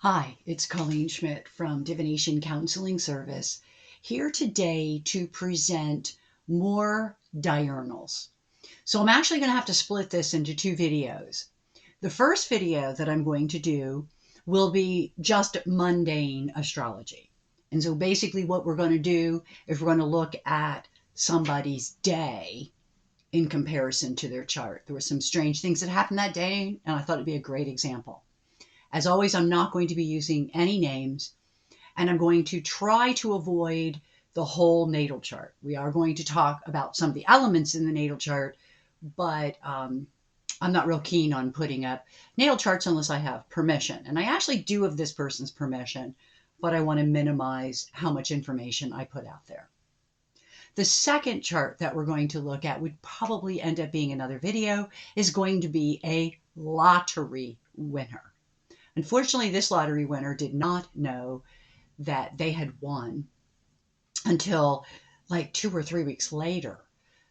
Hi, it's Colleen Schmidt from Divination Counseling Service, here today to present more diurnals. So I'm actually going to have to split this into two videos. The first video that I'm going to do will be just mundane astrology. And so basically what we're going to do is we're going to look at somebody's day in comparison to their chart. There were some strange things that happened that day, and I thought it'd be a great example. As always, I'm not going to be using any names, and I'm going to try to avoid the whole natal chart. We are going to talk about some of the elements in the natal chart, but I'm not real keen on putting up natal charts unless I have permission. And I actually do have this person's permission, but I want to minimize how much information I put out there. The second chart that we're going to look at would probably end up being another video, is going to be a lottery winner. Unfortunately, this lottery winner did not know that they had won until like 2 or 3 weeks later.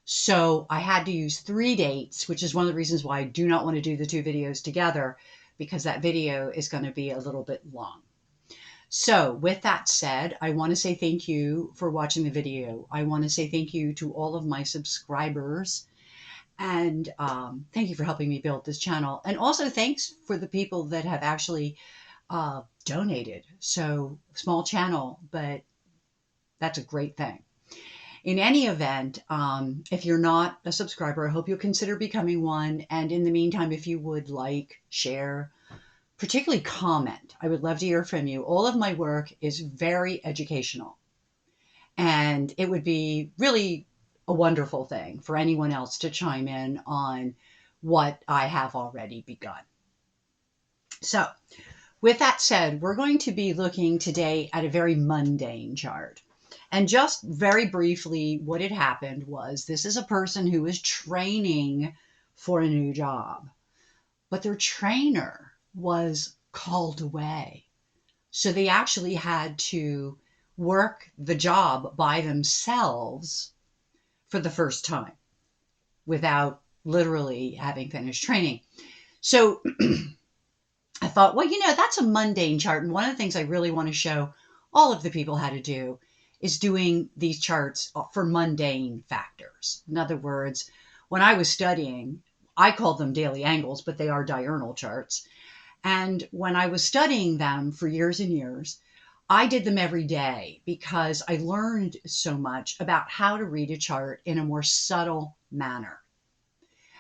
So I had to use 3 dates, which is one of the reasons why I do not want to do the 2 videos together, because that video is going to be a little bit long. So with that said, I want to say thank you for watching the video. I want to say thank you to all of my subscribers. And thank you for helping me build this channel. And also thanks for the people that have actually donated. So small channel, but that's a great thing. In any event, if you're not a subscriber, I hope you'll consider becoming one. And in the meantime, if you would like, share, particularly comment, I would love to hear from you. All of my work is very educational. And it would be really a wonderful thing for anyone else to chime in on what I have already begun. So with that said, we're going to be looking today at a very mundane chart. And just very briefly, what had happened was this is a person who is training for a new job, but their trainer was called away. So they actually had to work the job by themselves for the first time without literally having finished training. So I thought, well, that's a mundane chart. And one of the things I really want to show all of the people how to do is doing these charts for mundane factors. In other words, when I was studying, I called them daily angles, but they are diurnal charts. And when I was studying them for years and years, I did them every day because I learned so much about how to read a chart in a more subtle manner.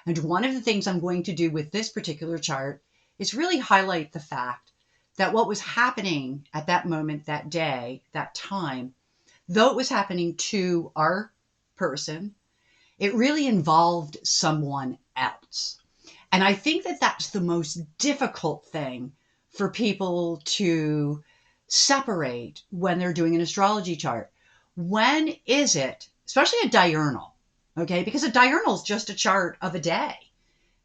And one of the things I'm going to do with this particular chart is really highlight the fact that what was happening at that moment, that day, that time, though it was happening to our person, it really involved someone else. And I think that that's the most difficult thing for people to separate when they're doing an astrology chart. When is it, especially a diurnal, okay? Because a diurnal is just a chart of a day.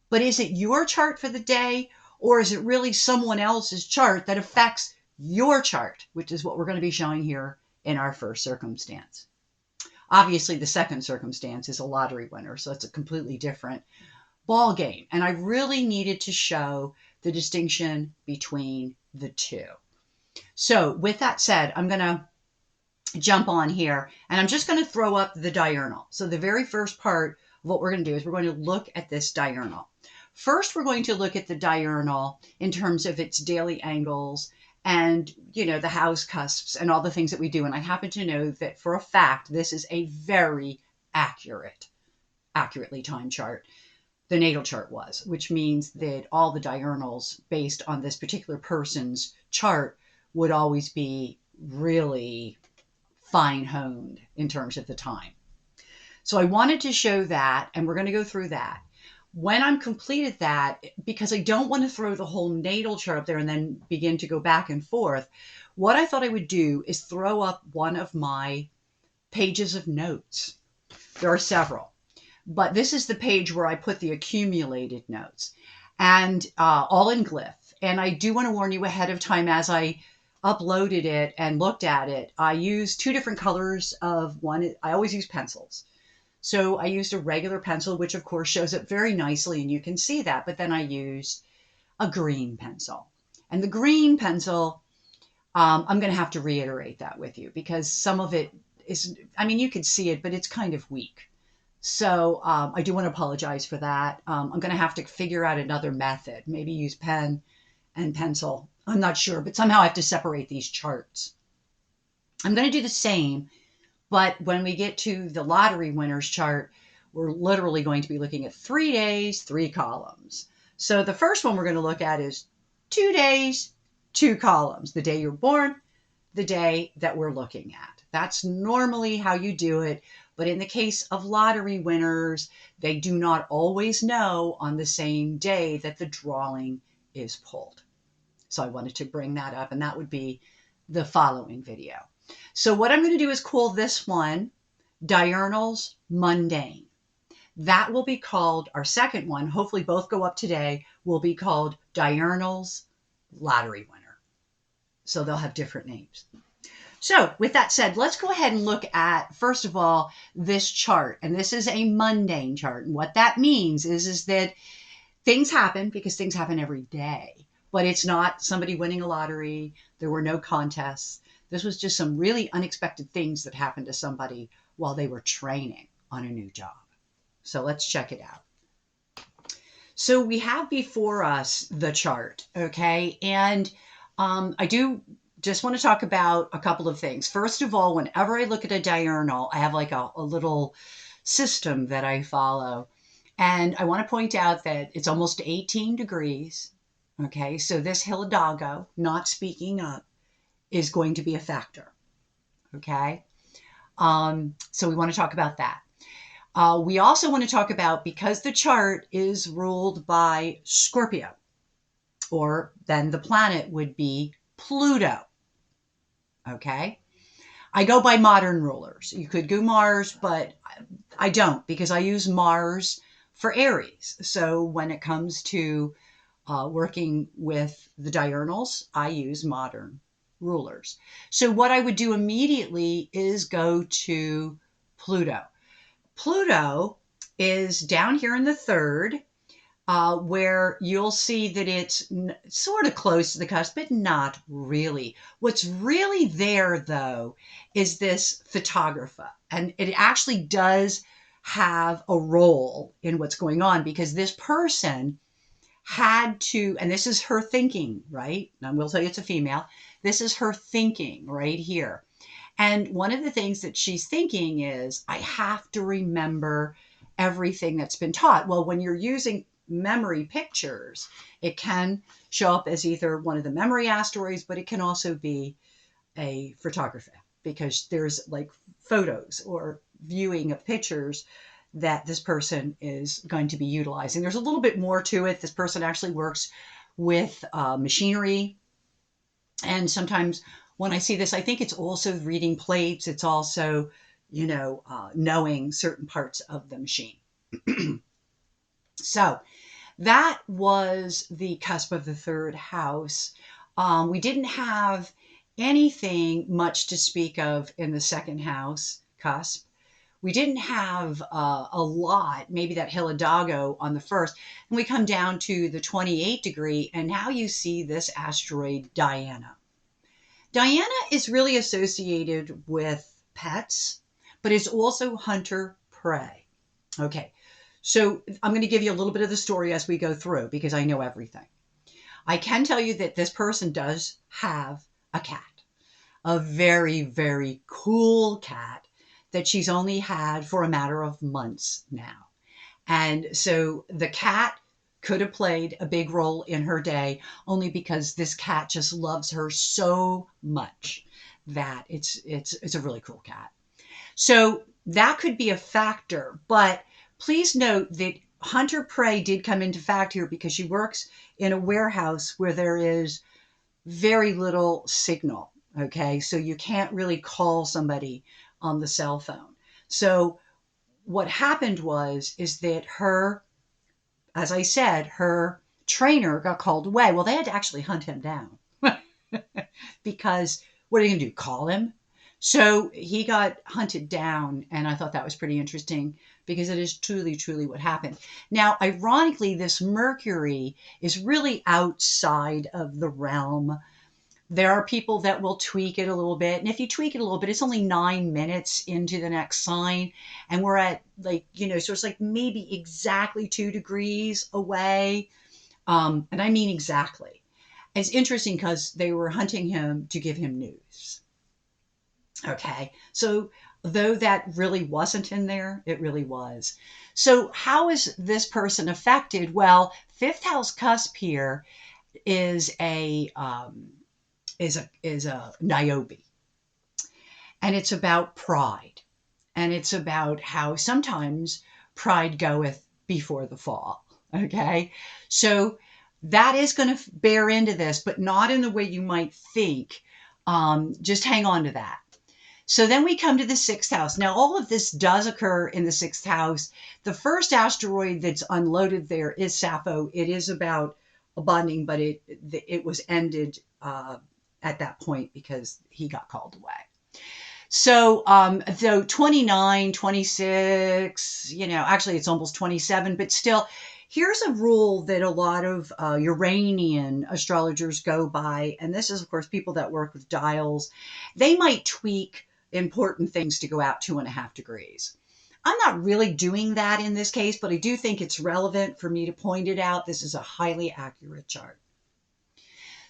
But is it your chart for the day, or is it really someone else's chart that affects your chart, which is what we're going to be showing here in our first circumstance. Obviously, the second circumstance is a lottery winner, so it's a completely different ball game. And I really needed to show the distinction between the two. So with that said, I'm going to jump on here, and I'm just going to throw up the diurnal. So the very first part of what we're going to do is we're going to look at this diurnal. First, we're going to look at the diurnal in terms of its daily angles and, the house cusps and all the things that we do. And I happen to know that for a fact, this is a very accurately timed chart. The natal chart was, which means that all the diurnals based on this particular person's chart would always be really fine-honed in terms of the time. So I wanted to show that, and we're going to go through that. When I'm completed that, because I don't want to throw the whole natal chart up there and then begin to go back and forth, what I thought I would do is throw up one of my pages of notes. There are several, but this is the page where I put the accumulated notes, and all in glyph. And I do want to warn you ahead of time, as I uploaded it and looked at it, I used 2 different colors of one. I always use pencils. So I used a regular pencil, which of course shows up very nicely and you can see that, but then I used a green pencil. And the green pencil, I'm going to have to reiterate that with you because some of it is, I mean, you could see it, but it's kind of weak. So I do want to apologize for that. I'm going to have to figure out another method, maybe use pen and pencil. I'm not sure, but somehow I have to separate these charts. I'm going to do the same, but when we get to the lottery winners chart, we're literally going to be looking at 3 days, 3 columns. So the first one we're going to look at is 2 days, 2 columns. The day you're born, the day that we're looking at. That's normally how you do it. But in the case of lottery winners, they do not always know on the same day that the drawing is pulled. So I wanted to bring that up, and that would be the following video. So what I'm going to do is call this one Diurnals Mundane. That will be called, our second one, hopefully both go up today, will be called Diurnals Lottery Winner. So they'll have different names. So with that said, let's go ahead and look at, first of all, this chart. And this is a mundane chart. And what that means is that things happen because things happen every day. But it's not somebody winning a lottery. There were no contests. This was just some really unexpected things that happened to somebody while they were training on a new job. So let's check it out. So we have before us the chart, okay? And I do just want to talk about a couple of things. First of all, whenever I look at a diurnal, I have like a little system that I follow. And I want to point out that it's almost 18 degrees. Okay, so this Hidalgo, not speaking up, is going to be a factor. Okay, so we want to talk about that. We also want to talk about, because the chart is ruled by Scorpio, or then the planet would be Pluto. Okay, I go by modern rulers. You could go Mars, but I don't, because I use Mars for Aries. So when it comes to working with the diurnals, I use modern rulers. So what I would do immediately is go to Pluto. Pluto is down here in the third, where you'll see that it's sort of close to the cusp, but not really. What's really there, though, is this photographer. And it actually does have a role in what's going on, because this person had to, and this is her thinking, right? And I will tell you it's a female. This is her thinking right here. And one of the things that she's thinking is, I have to remember everything that's been taught. Well, when you're using memory pictures, it can show up as either one of the memory asteroids, but it can also be a photographer, because there's like photos or viewing of pictures that this person is going to be utilizing. There's a little bit more to it. This person actually works with machinery. And sometimes when I see this, I think it's also reading plates. It's also, knowing certain parts of the machine. So that was the cusp of the third house. We didn't have anything much to speak of in the second house cusp. We didn't have a lot, maybe that Hidalgo on the first. And we come down to the 28 degree, and now you see this asteroid Diana. Diana is really associated with pets, but it's also hunter-prey. Okay, so I'm going to give you a little bit of the story as we go through, because I know everything. I can tell you that this person does have a cat, a very, very cool cat that she's only had for a matter of months now. And so the cat could have played a big role in her day, only because this cat just loves her so much that it's a really cool cat. So that could be a factor, but please note that hunter prey did come into fact here, because she works in a warehouse where there is very little signal. Okay, so you can't really call somebody on the cell phone. So what happened is that her, as I said, her trainer got called away. Well, they had to actually hunt him down because what are you going to do? Call him? So he got hunted down, and I thought that was pretty interesting because it is truly, truly what happened. Now, ironically, this Mercury is really outside of the realm. There are people that will tweak it a little bit. And if you tweak it a little bit, it's only 9 minutes into the next sign. And we're at so it's like maybe exactly 2 degrees away. And I mean exactly. It's interesting because they were hunting him to give him news. Okay. So though that really wasn't in there, it really was. So how is this person affected? Well, fifth house cusp here is a Niobe, and it's about pride, and it's about how sometimes pride goeth before the fall. Okay, so that is going to bear into this, but not in the way you might think. Just hang on to that. So then we come to the sixth house. Now, all of this does occur in the sixth house. The first asteroid that's unloaded there is Sappho. It is about a bonding, but it was ended at that point because he got called away. So, though 29, 26, actually it's almost 27, but still, here's a rule that a lot of Uranian astrologers go by. And this is, of course, people that work with dials. They might tweak important things to go out 2.5 degrees. I'm not really doing that in this case, but I do think it's relevant for me to point it out. This is a highly accurate chart.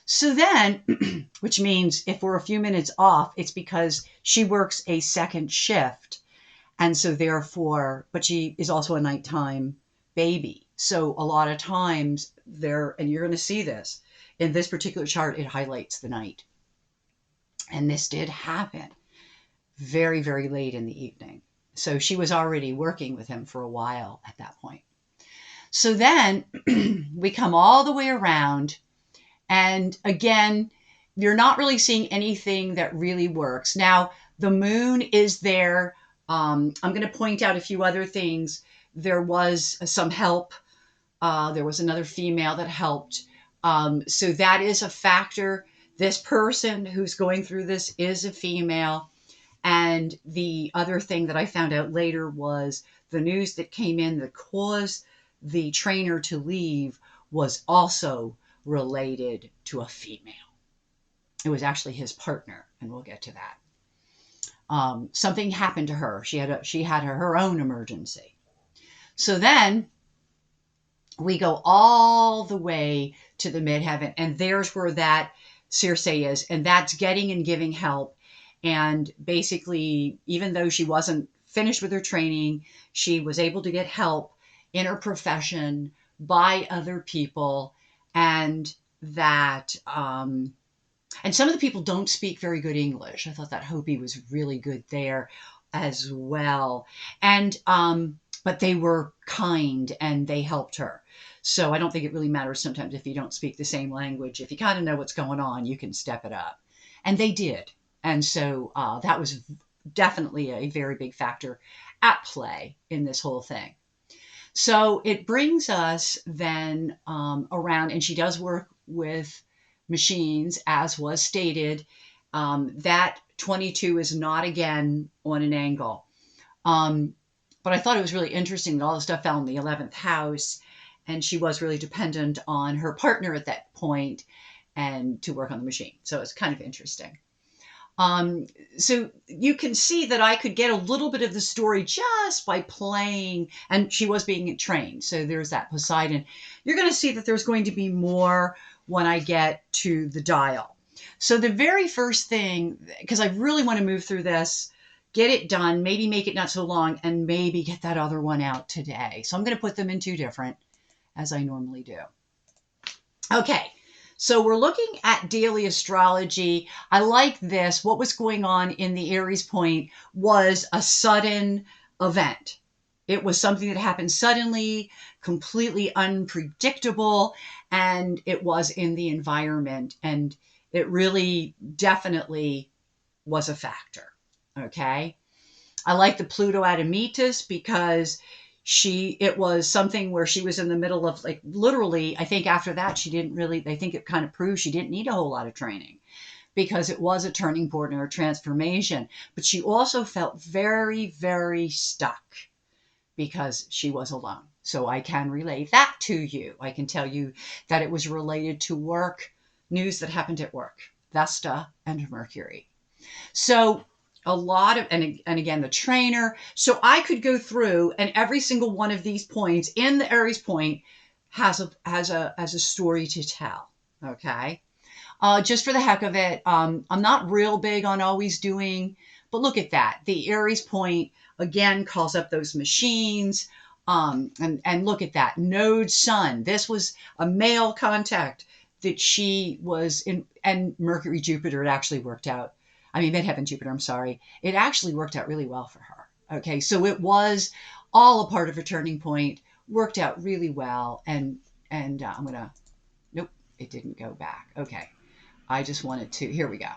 So then, which means if we're a few minutes off, it's because she works a second shift. And so therefore, but she is also a nighttime baby. So a lot of times there, and you're going to see this in this particular chart, it highlights the night. And this did happen very, very late in the evening. So she was already working with him for a while at that point. So then we come all the way around. And again, you're not really seeing anything that really works. Now, the moon is there. I'm going to point out a few other things. There was some help. There was another female that helped. So that is a factor. This person who's going through this is a female. And the other thing that I found out later was the news that came in that caused the trainer to leave was also related to a female. It was actually his partner, and we'll get to that. Something happened to her. She had her own emergency. So then we go all the way to the midheaven, and there's where that Circe is, and that's getting and giving help. And basically, even though she wasn't finished with her training, she was able to get help in her profession by other people, and that and some of the people don't speak very good English. I thought that Hopi was really good there as well. And but they were kind and they helped her. So I don't think it really matters sometimes if you don't speak the same language. If you kind of know what's going on, you can step it up. And they did. And so that was definitely a very big factor at play in this whole thing. So it brings us then around, and she does work with machines, as was stated. That 22 is not again on an angle. But I thought it was really interesting that all the stuff fell in the 11th house, and she was really dependent on her partner at that point and to work on the machine. So it's kind of interesting. So you can see that I could get a little bit of the story just by playing, and she was being trained. So there's that Poseidon. You're going to see that there's going to be more when I get to the dial. So the very first thing, because I really want to move through this, get it done, maybe make it not so long, and maybe get that other one out today. So I'm going to put them in two different, as I normally do. Okay. So we're looking at daily astrology. I like this. What was going on in the Aries Point was a sudden event. It was something that happened suddenly, completely unpredictable, and it was in the environment. And it really definitely was a factor. Okay. I like the Pluto Admetus because it was something where she was in the middle of, literally, I think after that, they think it kind of proved she didn't need a whole lot of training because it was a turning point or a transformation. But she also felt very, very stuck because she was alone. So I can relate that to you. I can tell you that it was related to work, news that happened at work, Vesta and Mercury. So a lot of, and again, the trainer. So I could go through, and every single one of these points in the Aries point has a story to tell. Okay. Just for the heck of it, I'm not real big on always doing, but look at that. The Aries point again calls up those machines. And look at that. Node Sun. This was a male contact that she was in, and Mercury Jupiter, it actually worked out. I mean, Midheaven Jupiter, I'm sorry. It actually worked out really well for her. Okay. So it was all a part of a turning point, worked out really well. And I'm going to, nope, it didn't go back. Okay. I just wanted to, here we go.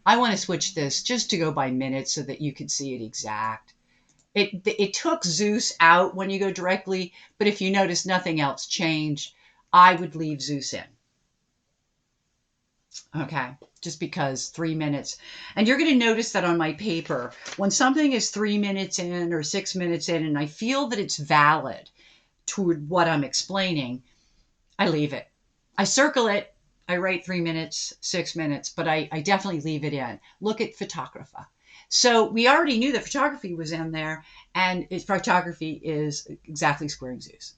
I want to switch this just to go by minutes so that you can see it exact. It took Zeus out when you go directly, but if you notice nothing else changed, I would leave Zeus in. Okay, just because 3 minutes. And you're going to notice that on my paper, when something is 3 minutes in or 6 minutes in, and I feel that it's valid toward what I'm explaining, I leave it. I circle it. I write 3 minutes, 6 minutes, but I definitely leave it in. Look at photographer. So we already knew that photography was in there, and photography is exactly squaring Zeus.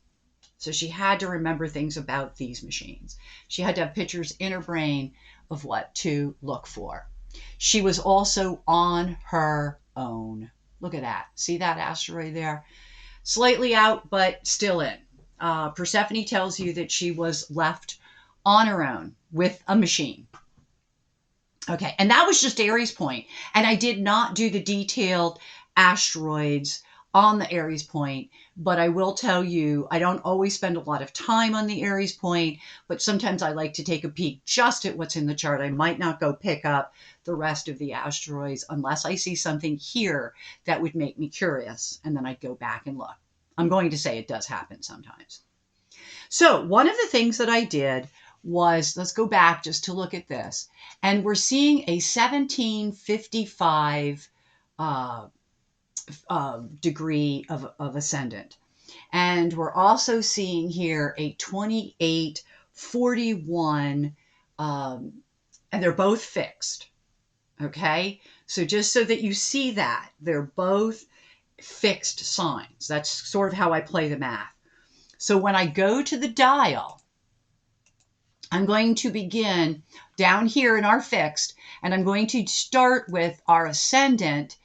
So she had to remember things about these machines. She had to have pictures in her brain of what to look for. She was also on her own. Look at that. See that asteroid there? Slightly out, but still in. Persephone tells you that she was left on her own with a machine. Okay, and that was just Aries point. And I did not do the detailed asteroids on the Aries point, but I will tell you, I don't always spend a lot of time on the Aries point, but sometimes I like to take a peek just at what's in the chart. I might not go pick up the rest of the asteroids unless I see something here that would make me curious, and then I'd go back and look. I'm going to say it does happen sometimes. So one of the things that I did was, let's go back just to look at this. And we're seeing a 1755 degree of ascendant. And we're also seeing here a 2841, and they're both fixed. Okay. So just so that you see that, they're both fixed signs. That's sort of how I play the math. So when I go to the dial, I'm going to begin down here in our fixed, and I'm going to start with our ascendant,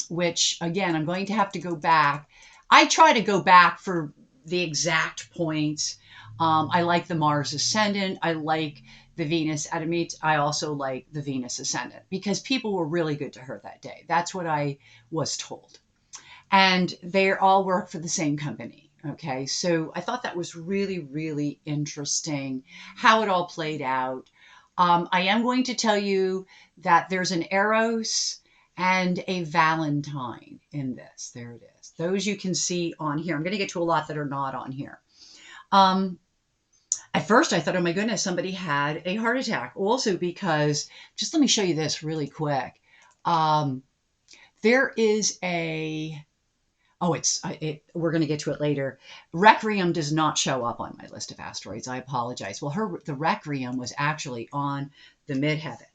which again, I'm going to have to go back. I try to go back for the exact points. I like the Mars ascendant. I like the Venus Adamite. I also like the Venus ascendant because people were really good to her that day. That's what I was told. And they all work for the same company. Okay, so I thought that was really, really interesting how it all played out. I am going to tell you that there's an Eros and a Valentine in this. There it is. Those you can see on here. I'm going to get to a lot that are not on here. At first, I thought, oh my goodness, somebody had a heart attack. Also because, just let me show you this really quick. There is a... Oh, we're going to get to it later. Requiem does not show up on my list of asteroids. I apologize. Well, the Requiem was actually on the midheaven.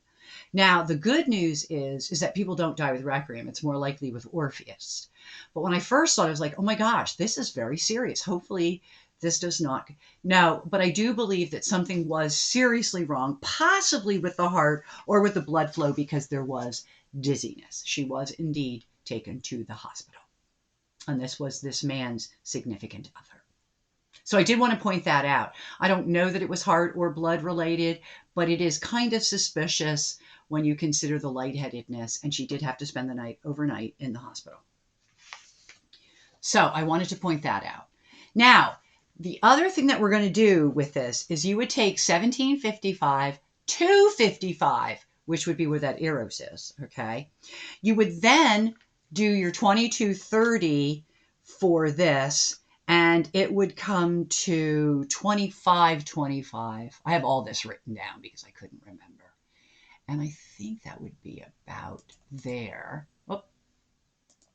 Now, the good news is that people don't die with Requiem. It's more likely with Orpheus. But when I first saw it, I was like, oh my gosh, this is very serious. Hopefully this does not. No, but I do believe that something was seriously wrong, possibly with the heart or with the blood flow, because there was dizziness. She was indeed taken to the hospital. And this was this man's significant other. So I did want to point that out. I don't know that it was heart or blood related, but it is kind of suspicious when you consider the lightheadedness. And she did have to spend the night overnight in the hospital. So I wanted to point that out. Now, the other thing that we're going to do with this is you would take 1755 to 55, which would be where that Eros is. Okay. You would then do your 2230 for this, and it would come to 2525. I have all this written down because I couldn't remember. And I think that would be about there. Oh,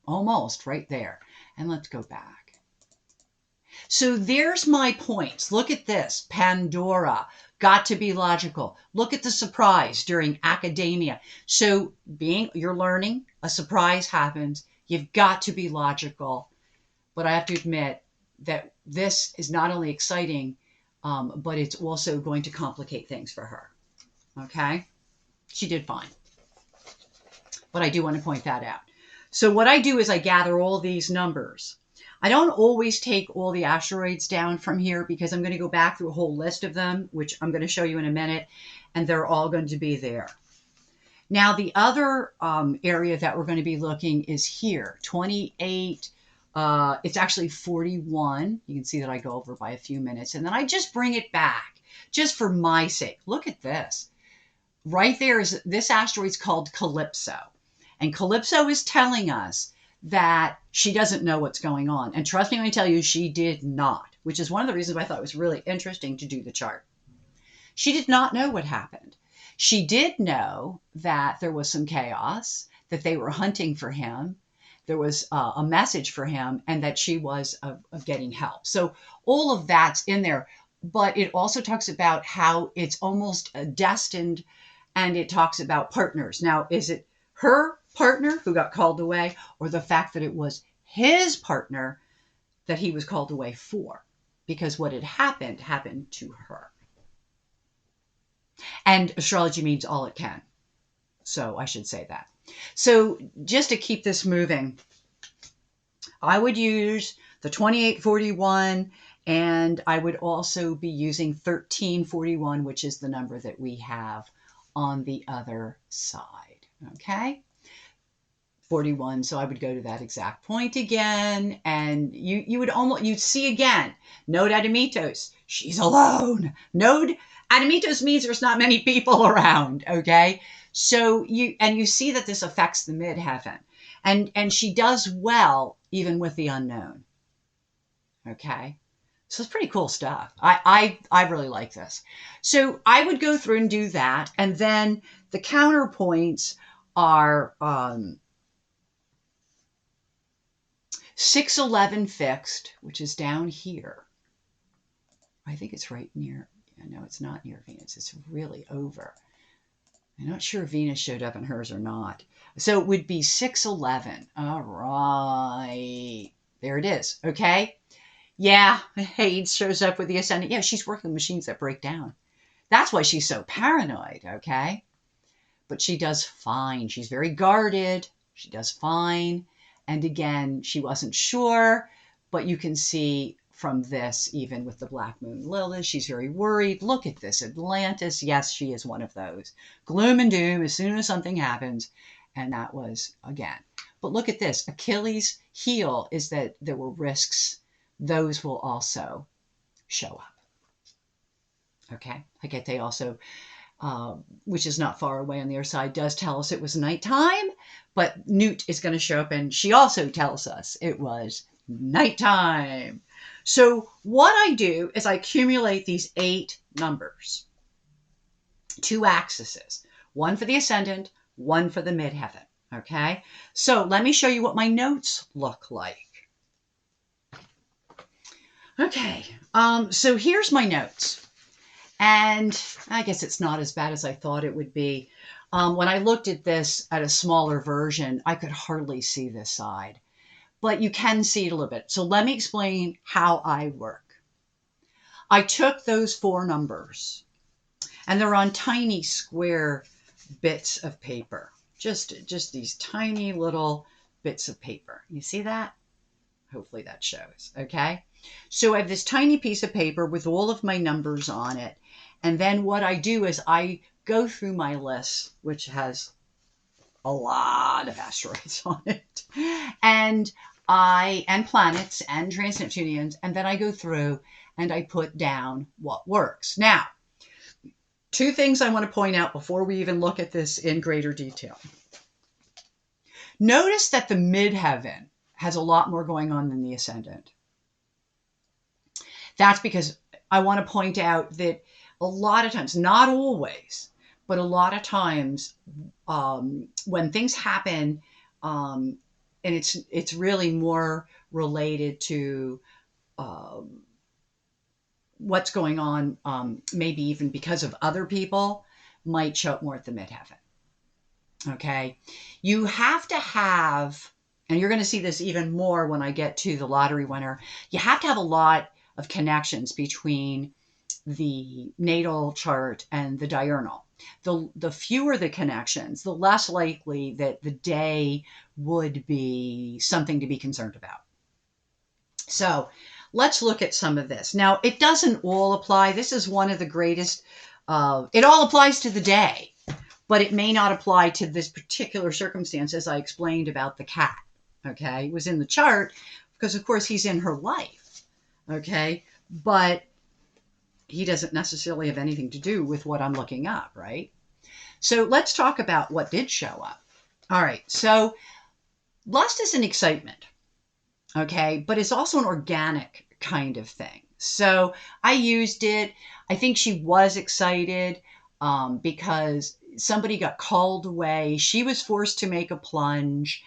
almost right there. And let's go back. So there's my points. Look at this. Pandora. Got to be logical. Look at the surprise during academia. So you're learning, a surprise happens. You've got to be logical. But I have to admit that this is not only exciting, but it's also going to complicate things for her. Okay? She did fine. But I do want to point that out. So what I do is I gather all these numbers. I don't always take all the asteroids down from here because I'm going to go back through a whole list of them, which I'm going to show you in a minute, and they're all going to be there. Now, the other area that we're going to be looking is here, 28. It's actually 41. You can see that I go over by a few minutes, and then I just bring it back just for my sake. Look at this. Right there is this asteroid's called Calypso. And Calypso is telling us that she doesn't know what's going on. And trust me when I tell you, she did not, which is one of the reasons why I thought it was really interesting to do the chart. She did not know what happened. She did know that there was some chaos, that they were hunting for him. There was a message for him, and that she was of getting help. So all of that's in there. But it also talks about how it's almost destined, and it talks about partners. Now, is it her partner who got called away, or the fact that it was his partner that he was called away for? Because what had happened to her. And astrology means all it can. So I should say that. So just to keep this moving, I would use the 2841, and I would also be using 1341, which is the number that we have on the other side. Okay? 41. So I would go to that exact point again, and you'd see again, Node Adamitos, she's alone. Node Adamitos means there's not many people around. Okay. So you see that this affects the midheaven, and she does well even with the unknown. Okay. So it's pretty cool stuff. I really like this. So I would go through and do that. And then the counterpoints are 611 fixed, which is down here. I think it's right near, no, it's not near Venus. It's really over. I'm not sure if Venus showed up in hers or not. So it would be 611. All right. There it is. Okay. Yeah. Hades shows up with the ascendant. Yeah, she's working with machines that break down. That's why she's so paranoid. Okay. But she does fine. She's very guarded. She does fine. And again, she wasn't sure, but you can see from this, even with the Black Moon Lilith, she's very worried. Look at this, Atlantis. Yes, she is one of those. Gloom and doom as soon as something happens. And that was, again. But look at this. Achilles' heel is that there were risks. Those will also show up. Okay. I get they also, which is not far away on the other side, does tell us it was nighttime. But Newt is going to show up, and she also tells us it was nighttime. So what I do is I accumulate these 8 numbers, 2 axes, one for the ascendant, one for the midheaven. Okay, so let me show you what my notes look like. Okay, so here's my notes. And I guess it's not as bad as I thought it would be. When I looked at this at a smaller version, I could hardly see this side. But you can see it a little bit. So let me explain how I work. I took those 4 numbers, and they're on tiny square bits of paper. Just these tiny little bits of paper. You see that? Hopefully that shows. Okay? So I have this tiny piece of paper with all of my numbers on it. And then what I do is I go through my list, which has a lot of asteroids on it, and planets and trans-Neptunians, and then I go through and I put down what works. Now, 2 things I want to point out before we even look at this in greater detail. Notice that the midheaven has a lot more going on than the ascendant. That's because I want to point out that a lot of times, not always, But a lot of times, when things happen, and it's really more related to what's going on, maybe even because of other people, might show up more at the midheaven. Okay. You have to have, and you're going to see this even more when I get to the lottery winner, you have to have a lot of connections between the natal chart and the diurnal. The fewer the connections, the less likely that the day would be something to be concerned about. So let's look at some of this. Now, it doesn't all apply. This is one of the greatest, it all applies to the day, but it may not apply to this particular circumstance, as I explained about the cat. Okay. It was in the chart because, of course, he's in her life. Okay. But he doesn't necessarily have anything to do with what I'm looking up, right? So let's talk about what did show up. All right. So lust is an excitement. Okay. But it's also an organic kind of thing. So I used it. I think she was excited because somebody got called away. She was forced to make a plunge.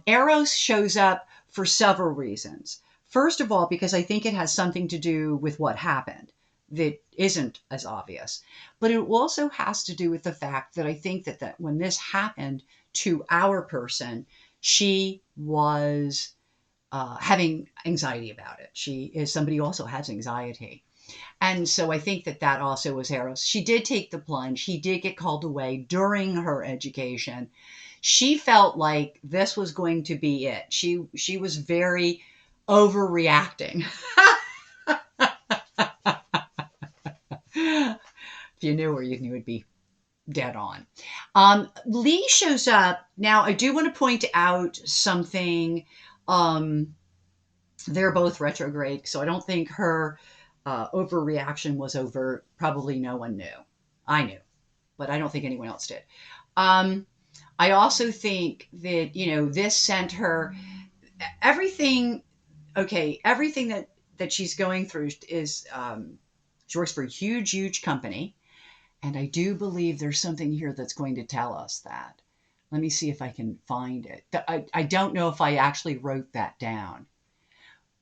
Eros shows up for several reasons. First of all, because I think it has something to do with what happened that isn't as obvious. But it also has to do with the fact that I think that when this happened to our person, she was having anxiety about it. She is somebody who also has anxiety. And so I think that also was Eros. She did take the plunge. He did get called away during her education. She felt like this was going to be it. She was very overreacting. If you knew her, you would be dead on. Lee shows up. Now, I do want to point out something. They're both retrograde, so I don't think her overreaction was overt. Probably no one knew. I knew, but I don't think anyone else did. I also think that, this sent her everything. Okay, everything that she's going through is, she works for a huge company. And I do believe there's something here that's going to tell us that. Let me see if I can find it. I don't know if I actually wrote that down.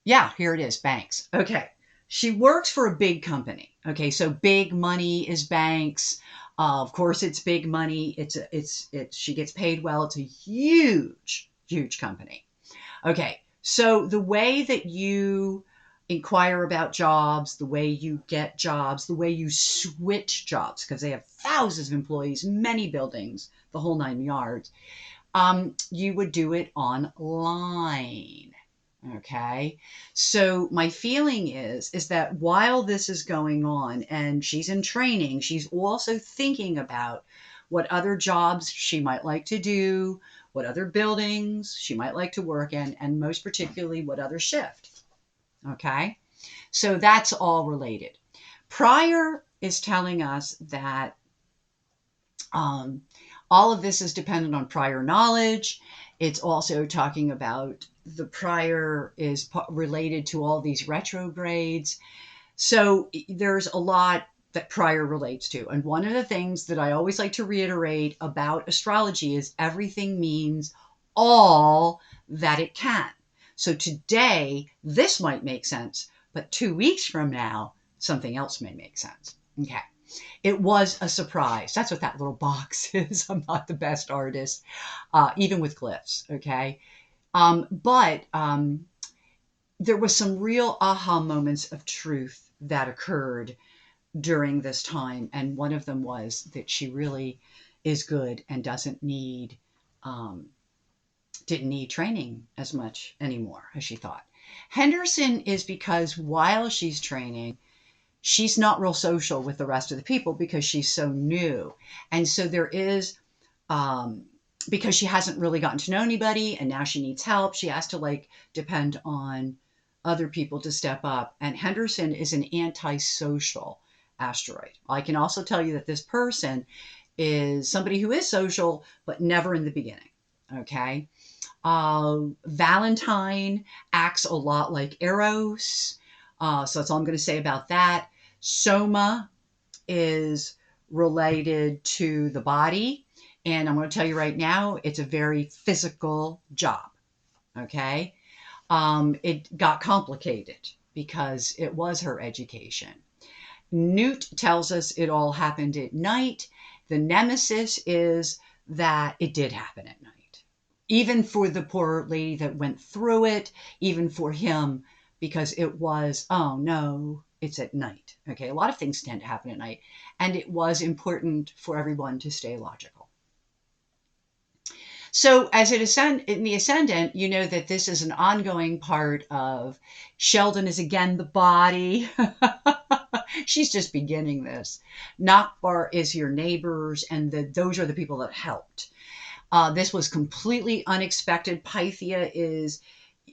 Yeah, here it is, banks. Okay. She works for a big company. Okay, so big money is banks. Of course, it's big money. She gets paid well. It's a huge company. Okay, so the way that you inquire about jobs, the way you get jobs, the way you switch jobs, because they have thousands of employees, many buildings, the whole 9 yards, you would do it online. Okay. So my feeling is that while this is going on and she's in training, she's also thinking about what other jobs she might like to do, what other buildings she might like to work in, and most particularly what other shift. Okay. So that's all related. Prior is telling us that all of this is dependent on prior knowledge. It's also talking about the prior is related to all these retrogrades. So there's a lot that prior relates to. And one of the things that I always like to reiterate about astrology is everything means all that it can. So today, this might make sense, but 2 weeks from now, something else may make sense. Okay. It was a surprise. That's what that little box is. I'm not the best artist, even with glyphs. Okay. But there was some real aha moments of truth that occurred during this time. And one of them was that she really is good and didn't need training as much anymore as she thought. Henderson is because while she's training, she's not real social with the rest of the people because she's so new. And so there is, because she hasn't really gotten to know anybody and now she needs help, she has to depend on other people to step up. And Henderson is an antisocial asteroid. I can also tell you that this person is somebody who is social, but never in the beginning. Okay. Valentine acts a lot like Eros. So that's all I'm going to say about that. Soma is related to the body. And I'm going to tell you right now, it's a very physical job. Okay. It got complicated because it was her education. Newt tells us it all happened at night. The nemesis is that it did happen at night. Even for the poor lady that went through it, even for him, because it was, oh no, it's at night. Okay, a lot of things tend to happen at night. And it was important for everyone to stay logical. So as in the ascendant, you know that this is an ongoing part of Sheldon is again the body. She's just beginning this. Nakbar is your neighbors, and those are the people that helped. This was completely unexpected. Pythia is,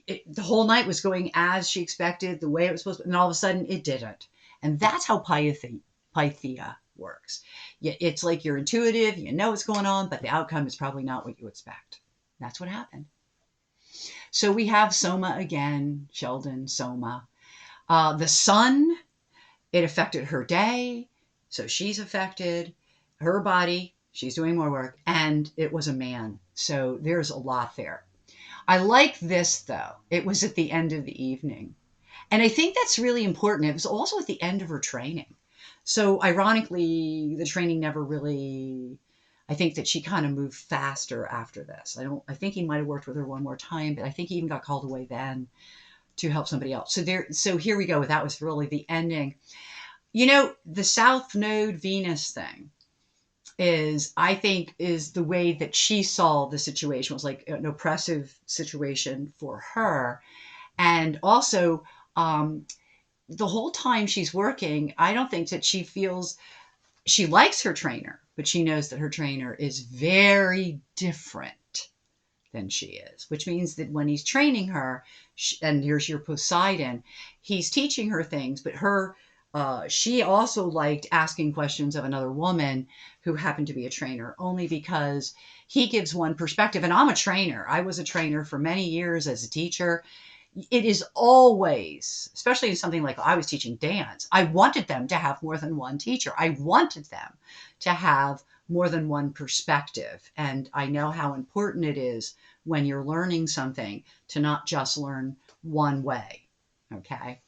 the whole night was going as she expected, the way it was supposed to, and all of a sudden it didn't. And that's how Pythia works. It's like you're intuitive, you know what's going on, but the outcome is probably not what you expect. That's what happened. So we have Soma again, Sheldon, Soma. The sun, it affected her day, so she's affected. Her body, she's doing more work, and it was a man. So there's a lot there. I like this, though. It was at the end of the evening. And I think that's really important. It was also at the end of her training. So ironically, the training never really, I think that she kind of moved faster after this. I think he might have worked with her one more time, but I think he even got called away then to help somebody else. So here we go. That was really the ending. You know, the South Node Venus thing I think is the way that she saw the situation. It was like an oppressive situation for her. And also, the whole time she's working, I don't think that she feels she likes her trainer, but she knows that her trainer is very different than she is, which means that when he's training her, and here's your Poseidon, he's teaching her things, but she also liked asking questions of another woman who happened to be a trainer, only because he gives one perspective. And I'm a trainer. I was a trainer for many years as a teacher. It is always, especially in something like I was teaching dance, I wanted them to have more than one teacher. I wanted them to have more than one perspective. And I know how important it is when you're learning something to not just learn one way. Okay.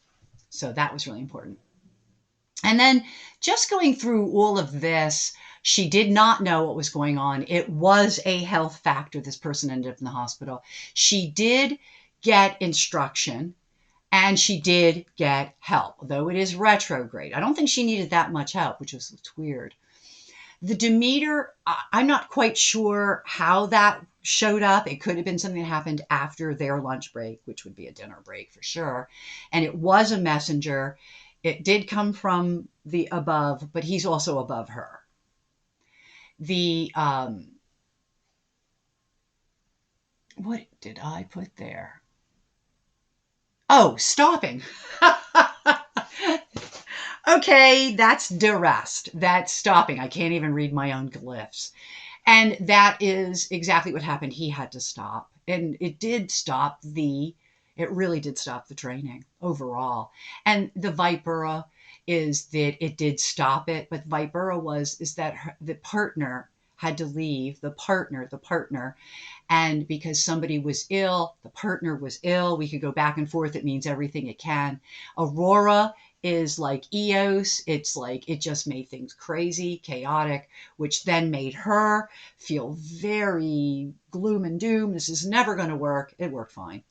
So that was really important. And then just going through all of this, she did not know what was going on. It was a health factor. This person ended up in the hospital. She did get instruction and she did get help, though it is retrograde. I don't think she needed that much help, which was weird. The Demeter, I'm not quite sure how that showed up. It could have been something that happened after their lunch break, which would be a dinner break for sure. And it was a messenger. It did come from the above, but he's also above her. What did I put there? Oh, stopping. Okay, that's duress. That's stopping. I can't even read my own glyphs. And that is exactly what happened. He had to stop. And it really did stop the training overall. And the Vipera is that it did stop it. But Vipera is that the partner had to leave, the partner. And because somebody was ill, the partner was ill, we could go back and forth. It means everything it can. Aurora is like Eos. It's like it just made things crazy, chaotic, which then made her feel very gloom and doom. This is never going to work. It worked fine.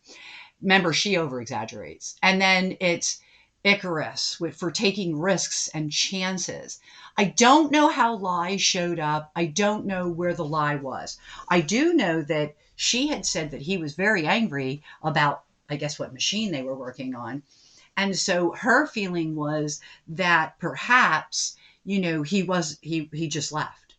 Remember, she over-exaggerates. And then it's Icarus for taking risks and chances. I don't know how lie showed up. I don't know where the lie was. I do know that she had said that he was very angry about, I guess, what machine they were working on. And so her feeling was that perhaps, he just left.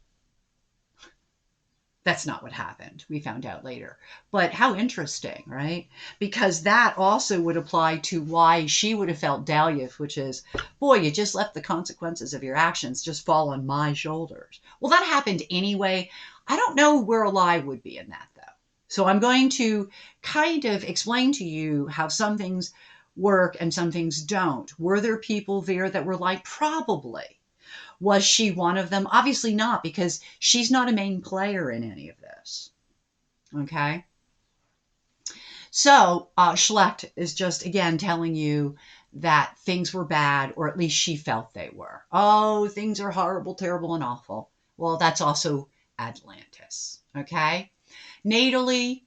That's not what happened. We found out later. But how interesting, right? Because that also would apply to why she would have felt Dahlia, which is, boy, you just left the consequences of your actions just fall on my shoulders. Well, that happened anyway. I don't know where a lie would be in that, though. So I'm going to kind of explain to you how some things work and some things don't. Were there people there that were like, probably? Was she one of them? Obviously not, because she's not a main player in any of this. Okay. So Schlecht is just, again, telling you that things were bad, or at least she felt they were. Oh, things are horrible, terrible, and awful. Well, that's also Atlantis. Okay. Natally,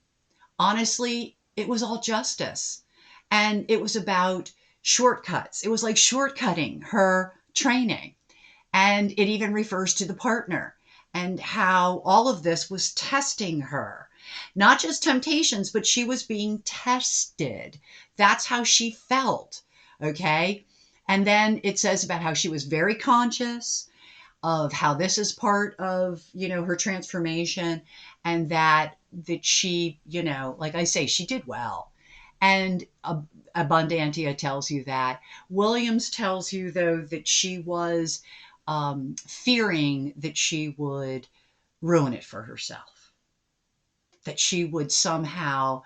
honestly, it was all justice. And it was about shortcuts. It was like shortcutting her training. And it even refers to the partner and how all of this was testing her. Not just temptations, but she was being tested. That's how she felt. Okay. And then it says about how she was very conscious of how this is part of, her transformation, and that she, like I say, she did well. And Abundantia tells you that. Williams tells you, though, that she was fearing that she would ruin it for herself, that she would somehow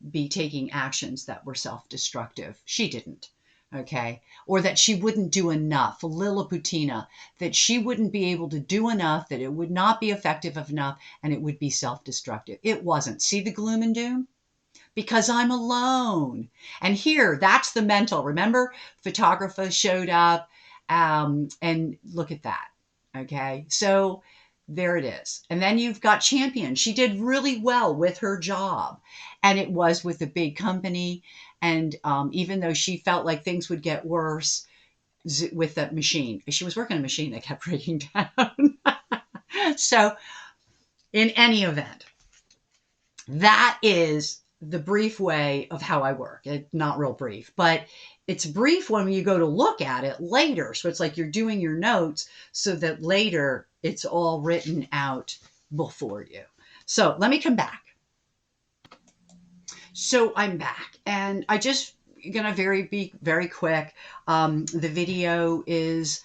be taking actions that were self-destructive. She didn't. Okay. Or that she wouldn't do enough. Liliputina, that she wouldn't be able to do enough, that it would not be effective enough, and it would be self-destructive. It wasn't. See the gloom and doom? Because I'm alone. And here, that's the mental. Remember, photographer showed up, and look at that. Okay. So there it is. And then you've got Champion. She did really well with her job, and it was with a big company. And even though she felt like things would get worse with that machine, she was working on a machine that kept breaking down. So in any event, that is the brief way of how I work. It's not real brief, but it's brief when you go to look at it later. So it's like you're doing your notes so that later it's all written out before you. So let me come back. So I'm back, and I just gonna be very quick. The video is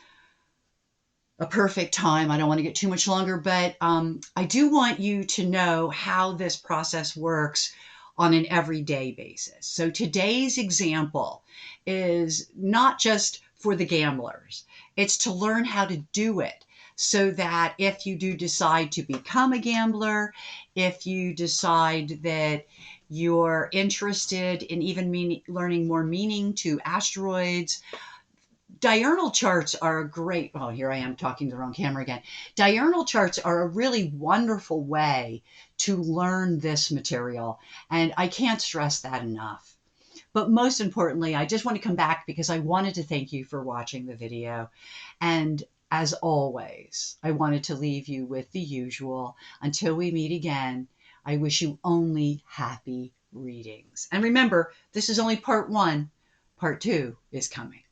a perfect time. I don't want to get too much longer, but I do want you to know how this process works on an everyday basis. So today's example is not just for the gamblers. It's to learn how to do it, so that if you do decide to become a gambler, if you decide that you're interested in even learning more meaning to asteroids, diurnal charts are a great, oh, here I am talking to the wrong camera again. Diurnal charts are a really wonderful way to learn this material, and I can't stress that enough. But most importantly, I just want to come back because I wanted to thank you for watching the video. And as always, I wanted to leave you with the usual. Until we meet again, I wish you only happy readings. And remember, this is only part 1. Part 2 is coming.